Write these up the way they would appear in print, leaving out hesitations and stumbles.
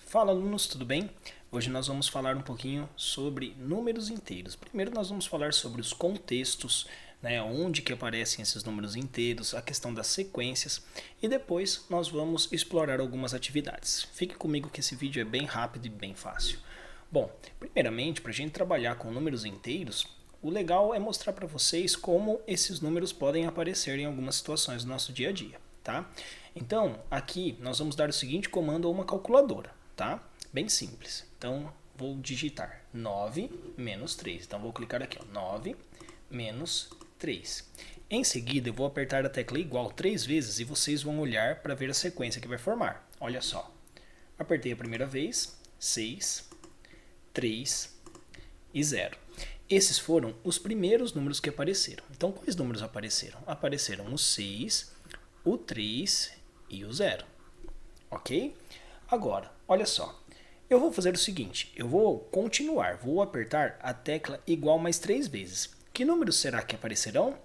Fala alunos, tudo bem? Hoje nós vamos falar um pouquinho sobre números inteiros. Primeiro nós vamos falar sobre os contextos, onde que aparecem esses números inteiros, a questão das sequências e depois nós vamos explorar algumas atividades. Fique comigo que esse vídeo é bem rápido e bem fácil. Bom, primeiramente, para a gente trabalhar com números inteiros, o legal é mostrar para vocês como esses números podem aparecer em algumas situações do nosso dia a dia, tá? Então, aqui nós vamos dar o seguinte comando a uma calculadora, tá? Bem simples. Então, vou digitar 9 menos 3. Então, vou clicar aqui, ó, 9 menos 3. Em seguida, eu vou apertar a tecla igual 3 vezes e vocês vão olhar para ver a sequência que vai formar. Olha só. Apertei a primeira vez, 6, 3 e 0. Esses foram os primeiros números que apareceram. Então, quais números apareceram? Apareceram o 6, o 3 e o 0. Ok? Agora, olha só. Eu vou fazer o seguinte. Eu vou continuar. Vou apertar a tecla igual mais 3 vezes. Que números será que aparecerão?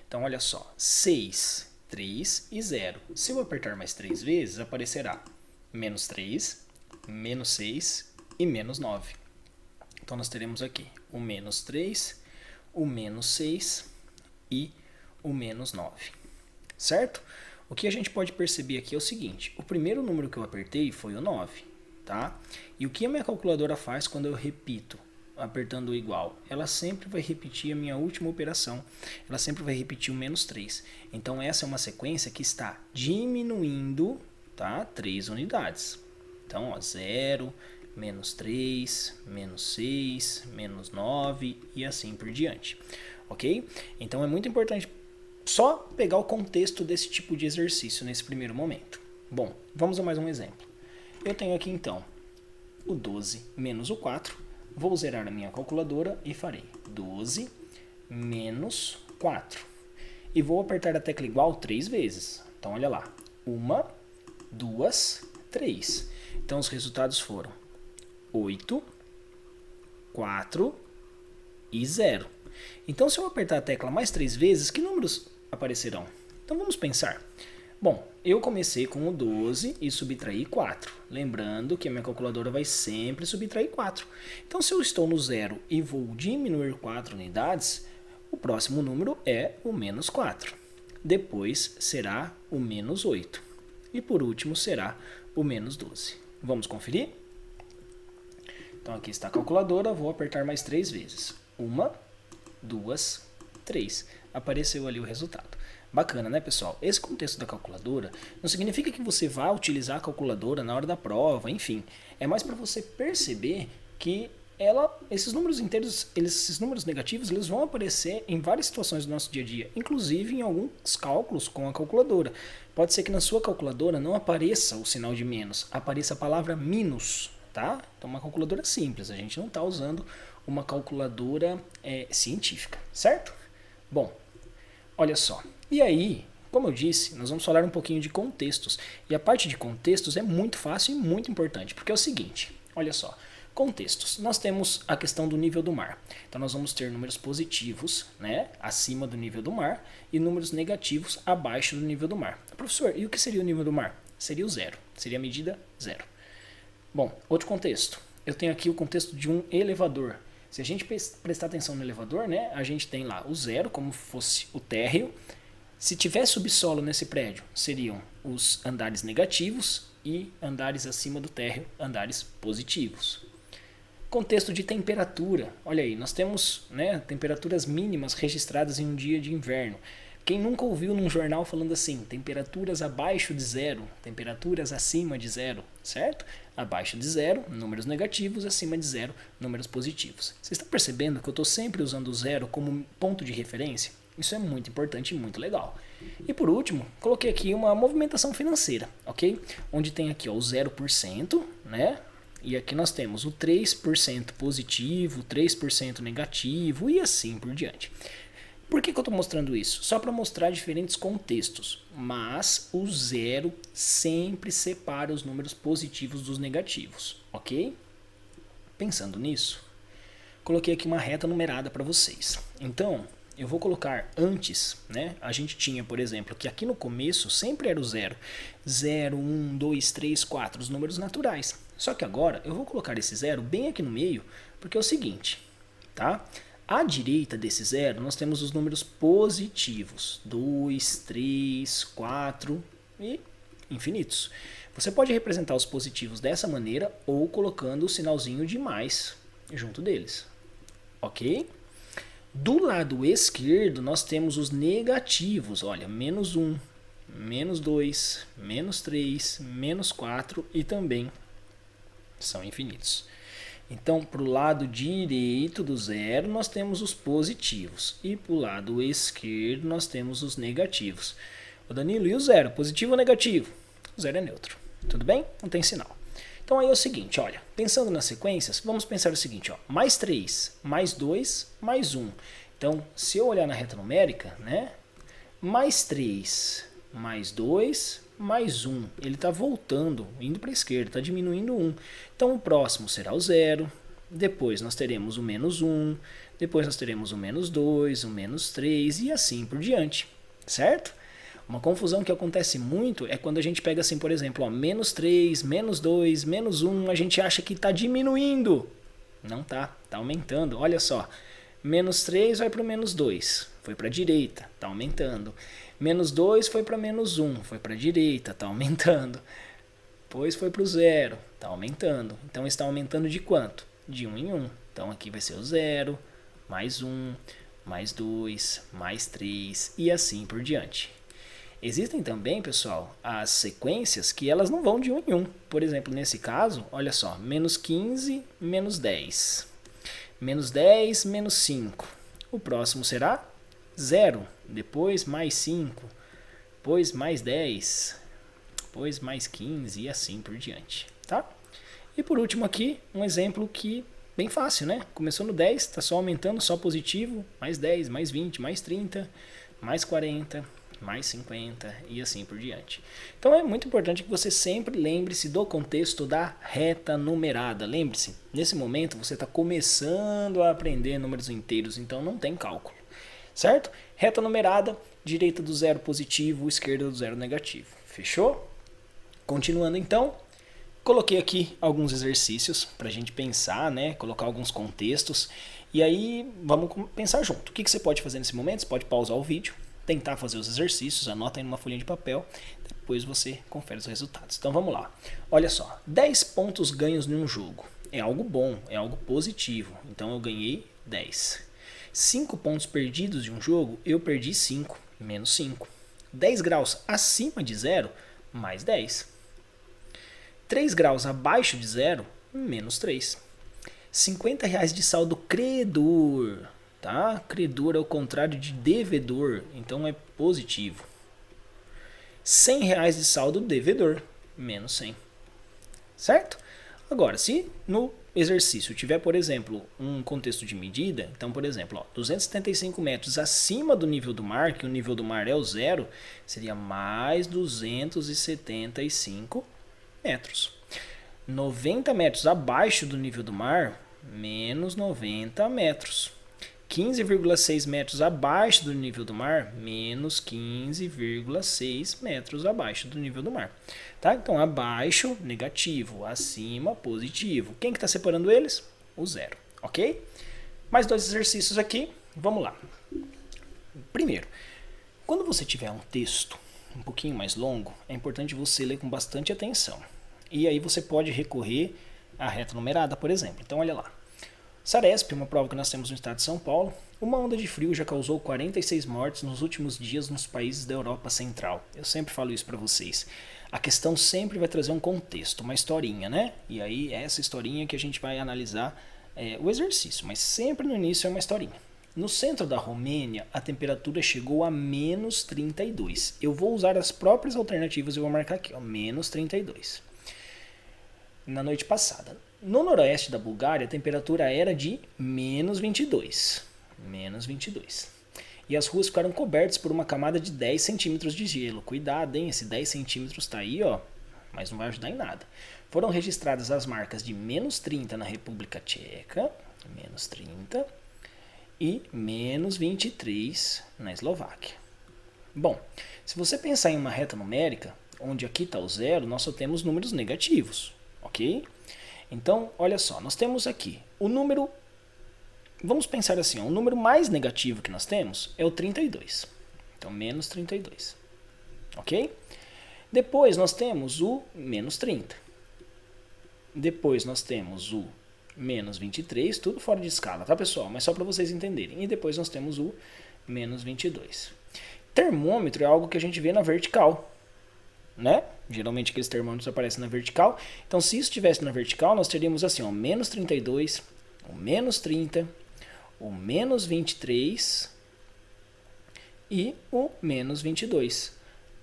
Então, olha só. 6, 3 e 0. Se eu apertar mais 3 vezes, aparecerá menos 3, menos 6 e menos 9. Então, nós teremos aqui o menos 3, o menos 6 e o menos 9. Certo? O que a gente pode perceber aqui é o seguinte. O primeiro número que eu apertei foi o 9. Tá? E o que a minha calculadora faz quando eu repito, apertando o igual? Ela sempre vai repetir a minha última operação. Ela sempre vai repetir o menos 3. Então, essa é uma sequência que está diminuindo, tá? 3 unidades. Então, ó, 0... menos 3, menos 6, menos 9 e assim por diante, ok? Então é muito importante só pegar o contexto desse tipo de exercício nesse primeiro momento. Bom, vamos a mais um exemplo. Eu tenho aqui então o 12 menos o 4, vou zerar a minha calculadora e farei 12 menos 4. E vou apertar a tecla igual 3 vezes. Então olha lá, 1, 2, 3. Então os resultados foram 8, 4 e 0. Então, se eu apertar a tecla mais 3 vezes, que números aparecerão? Então, vamos pensar. Bom, eu comecei com o 12 e subtraí 4. Lembrando que a minha calculadora vai sempre subtrair 4. Então, se eu estou no 0 e vou diminuir 4 unidades, o próximo número é o menos 4. Depois será o menos 8. E por último será o menos 12. Vamos conferir? Então, aqui está a calculadora, vou apertar mais 3 vezes. 1, 2, 3. Apareceu ali o resultado. Bacana, né, pessoal? Esse contexto da calculadora não significa que você vá utilizar a calculadora na hora da prova, enfim. É mais para você perceber que esses números inteiros, esses números negativos, eles vão aparecer em várias situações do nosso dia a dia, inclusive em alguns cálculos com a calculadora. Pode ser que na sua calculadora não apareça o sinal de menos, apareça a palavra minus. Tá? Então, uma calculadora simples, a gente não está usando uma calculadora científica, certo? Bom, olha só. E aí, como eu disse, nós vamos falar um pouquinho de contextos. E a parte de contextos é muito fácil e muito importante, porque é o seguinte, olha só. Contextos. Nós temos a questão do nível do mar. Então, nós vamos ter números positivos, acima do nível do mar, e números negativos abaixo do nível do mar. Professor, e o que seria o nível do mar? Seria o 0. Seria a medida 0. Bom, outro contexto. Eu tenho aqui o contexto de um elevador. Se a gente prestar atenção no elevador, a gente tem lá o 0 como fosse o térreo. Se tiver subsolo nesse prédio, seriam os andares negativos e andares acima do térreo, andares positivos. Contexto de temperatura. Olha aí, nós temos temperaturas mínimas registradas em um dia de inverno. Quem nunca ouviu num jornal falando assim, temperaturas abaixo de 0, temperaturas acima de 0, certo? Abaixo de 0, números negativos, acima de 0, números positivos. Vocês estão percebendo que eu estou sempre usando o 0 como ponto de referência? Isso é muito importante e muito legal. E por último, coloquei aqui uma movimentação financeira, ok? Onde tem aqui ó, o 0%, E aqui nós temos o 3% positivo, 3% negativo e assim por diante. Por que eu estou mostrando isso? Só para mostrar diferentes contextos, mas o 0 sempre separa os números positivos dos negativos, ok? Pensando nisso, coloquei aqui uma reta numerada para vocês. Então, eu vou colocar antes, a gente tinha, por exemplo, que aqui no começo sempre era o 0. 0, 1, 2, 3, 4, os números naturais. Só que agora eu vou colocar esse zero bem aqui no meio, porque é o seguinte, tá? À direita desse zero, nós temos os números positivos, 2, 3, 4 e infinitos. Você pode representar os positivos dessa maneira ou colocando o sinalzinho de mais junto deles, ok? Do lado esquerdo, nós temos os negativos, olha, menos 1, menos 2, menos 3, menos 4 e também são infinitos. Então, para o lado direito do zero, nós temos os positivos. E para o lado esquerdo, nós temos os negativos. O Danilo, e o zero? Positivo ou negativo? O zero é neutro. Tudo bem? Não tem sinal. Então, aí é o seguinte, olha. Pensando nas sequências, vamos pensar o seguinte, ó. Mais 3, mais 2, mais 1. Então, se eu olhar na reta numérica, né? Mais 3, mais 2, mais 1. Ele está voltando, indo para a esquerda, está diminuindo 1. Então, o próximo será o 0. Depois nós teremos o menos 1. Depois nós teremos o menos 2, o menos 3 e assim por diante. Certo? Uma confusão que acontece muito é quando a gente pega assim, por exemplo, ó, menos 3, menos 2, menos 1. A gente acha que está diminuindo. Não está, está aumentando. Olha só. Menos 3 vai para o menos 2. Foi para a direita, está aumentando. Menos 2 foi para menos 1, foi para a direita, está aumentando. Depois foi para o 0, está aumentando. Então está aumentando de quanto? De 1 em 1. Então aqui vai ser o 0, mais 1, mais 2, mais 3 e assim por diante. Existem também, pessoal, as sequências que elas não vão de 1 em 1. Por exemplo, nesse caso, olha só, menos 15, menos 10. Menos 10, menos 5. O próximo será 0, depois mais 5, depois mais 10, depois mais 15 e assim por diante, tá? E por último aqui, um exemplo que bem fácil, né? Começou no 10, está só aumentando, só positivo, mais 10, mais 20, mais 30, mais 40, mais 50 e assim por diante. Então é muito importante que você sempre lembre-se do contexto da reta numerada. Lembre-se, nesse momento você está começando a aprender números inteiros, então não tem cálculo. Certo? Reta numerada, direita do zero positivo, esquerda do zero negativo. Fechou? Continuando então, coloquei aqui alguns exercícios para a gente pensar, né? Colocar alguns contextos. E aí vamos pensar junto. O que você pode fazer nesse momento? Você pode pausar o vídeo, tentar fazer os exercícios, anota aí numa folhinha de papel, depois você confere os resultados. Então vamos lá. Olha só, 10 pontos ganhos em um jogo. É algo bom, é algo positivo. Então eu ganhei 10. 5 pontos perdidos de um jogo, eu perdi 5, menos 5. 10 graus acima de 0, mais 10. 3 graus abaixo de 0, menos 3. 50 reais de saldo credor, tá? Credor é o contrário de devedor, então é positivo. 100 reais de saldo devedor, menos 100. Certo? Agora, se no exercício tiver, por exemplo, um contexto de medida, então, por exemplo, ó, 275 metros acima do nível do mar, que o nível do mar é o 0, seria mais 275 metros. 90 metros abaixo do nível do mar, menos 90 metros. 15,6 metros abaixo do nível do mar, menos 15,6 metros abaixo do nível do mar. Tá? Então, abaixo, negativo, acima, positivo. Quem que está separando eles? O 0, ok? Mais 2 exercícios aqui, vamos lá. Primeiro, quando você tiver um texto um pouquinho mais longo, é importante você ler com bastante atenção. E aí você pode recorrer à reta numerada, por exemplo. Então, olha lá. Saresp, uma prova que nós temos no estado de São Paulo, uma onda de frio já causou 46 mortes nos últimos dias nos países da Europa Central. Eu sempre falo isso para vocês. A questão sempre vai trazer um contexto, uma historinha, né? E aí é essa historinha que a gente vai analisar o exercício, mas sempre no início é uma historinha. No centro da Romênia, a temperatura chegou a menos 32. Eu vou usar as próprias alternativas e vou marcar aqui, ó, menos 32. Na noite passada. No noroeste da Bulgária, a temperatura era de menos 22. Menos 22. E as ruas ficaram cobertas por uma camada de 10 centímetros de gelo. Cuidado, hein? Esse 10 centímetros está aí, ó, mas não vai ajudar em nada. Foram registradas as marcas de menos 30 na República Tcheca, menos 30, e menos 23 na Eslováquia. Bom, se você pensar em uma reta numérica, onde aqui está o 0, nós só temos números negativos. ok? Então, olha só, nós temos aqui o número, vamos pensar assim, ó, o número mais negativo que nós temos é o 32. Então, menos 32, ok? Depois nós temos o menos 30. Depois nós temos o menos 23, tudo fora de escala, tá, pessoal? Mas só para vocês entenderem. E depois nós temos o menos 22. Termômetro é algo que a gente vê na vertical, né? Geralmente aqueles termômetros aparecem na vertical. Então, se isso estivesse na vertical, nós teríamos assim, ó, menos 32, o menos 30, o menos 23 e o menos 22.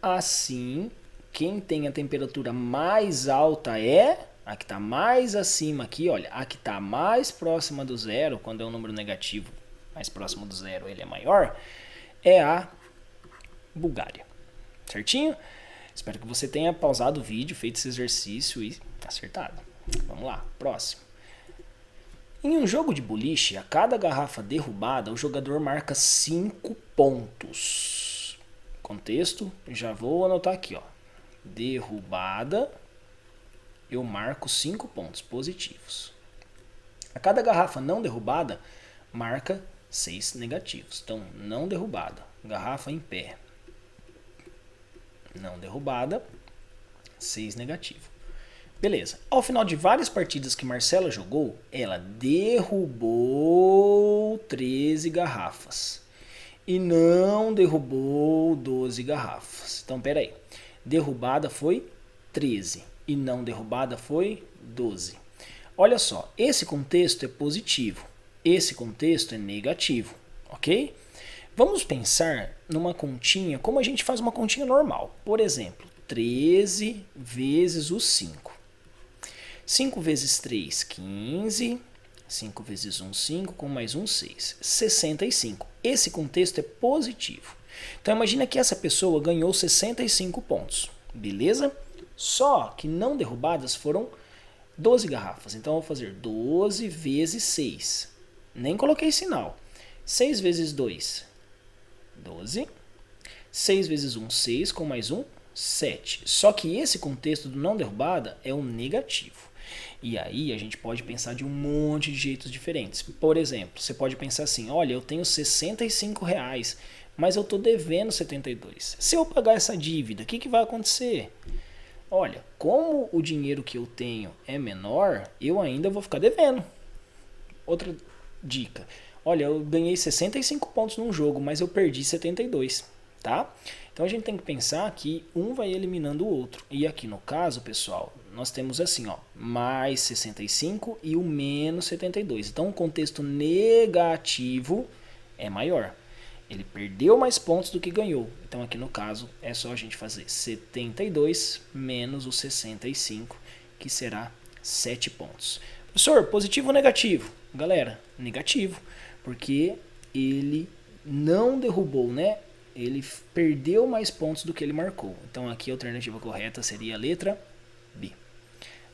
Assim, quem tem a temperatura mais alta é a que está mais acima aqui, olha, a que está mais próxima do zero, quando é um número negativo, mais próximo do zero, ele é maior, é a Bulgária. Certinho? Espero que você tenha pausado o vídeo, feito esse exercício e acertado. Vamos lá, próximo. Em um jogo de boliche, a cada garrafa derrubada, o jogador marca 5 pontos. Contexto, já vou anotar aqui, ó. Derrubada, eu marco 5 pontos positivos. A cada garrafa não derrubada, marca 6 negativos. Então, não derrubada, garrafa em pé. Não derrubada, 6 negativo. Beleza. Ao final de várias partidas que Marcela jogou, ela derrubou 13 garrafas. E não derrubou 12 garrafas. Então, peraí. Derrubada foi 13. E não derrubada foi 12. Olha só, esse contexto é positivo. Esse contexto é negativo. Ok? Vamos pensar numa continha, como a gente faz uma continha normal. Por exemplo, 13 vezes o 5. 5 vezes 3, 15. 5 vezes 1, 5. Com mais 1, 6. 65. Esse contexto é positivo. Então, imagina que essa pessoa ganhou 65 pontos. Beleza? Só que não derrubadas foram 12 garrafas. Então, eu vou fazer 12 vezes 6. Nem coloquei sinal. 6 vezes 2, 12. 6 vezes 1, 6. Com mais 1, 7. Só que esse contexto do não derrubada é um negativo. E aí a gente pode pensar de um monte de jeitos diferentes. Por exemplo, você pode pensar assim, olha, eu tenho R$65, mas eu estou devendo 72. Se eu pagar essa dívida, o que vai acontecer? Olha, como o dinheiro que eu tenho é menor, eu ainda vou ficar devendo. Outra dica. Olha, eu ganhei 65 pontos num jogo, mas eu perdi 72, tá? Então a gente tem que pensar que um vai eliminando o outro. E aqui no caso, pessoal, nós temos assim, ó, mais 65 e o menos 72. Então o contexto negativo é maior. Ele perdeu mais pontos do que ganhou. Então aqui no caso é só a gente fazer 72 menos o 65, que será 7 pontos. Professor, positivo ou negativo? Galera, negativo, porque ele não derrubou, né? Ele perdeu mais pontos do que ele marcou. Então aqui a alternativa correta seria a letra B.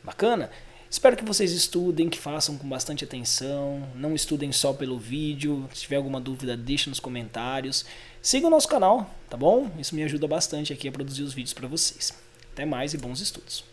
Bacana? Espero que vocês estudem, que façam com bastante atenção. Não estudem só pelo vídeo. Se tiver alguma dúvida, deixe nos comentários. Siga o nosso canal, tá bom? Isso me ajuda bastante aqui a produzir os vídeos para vocês. Até mais e bons estudos.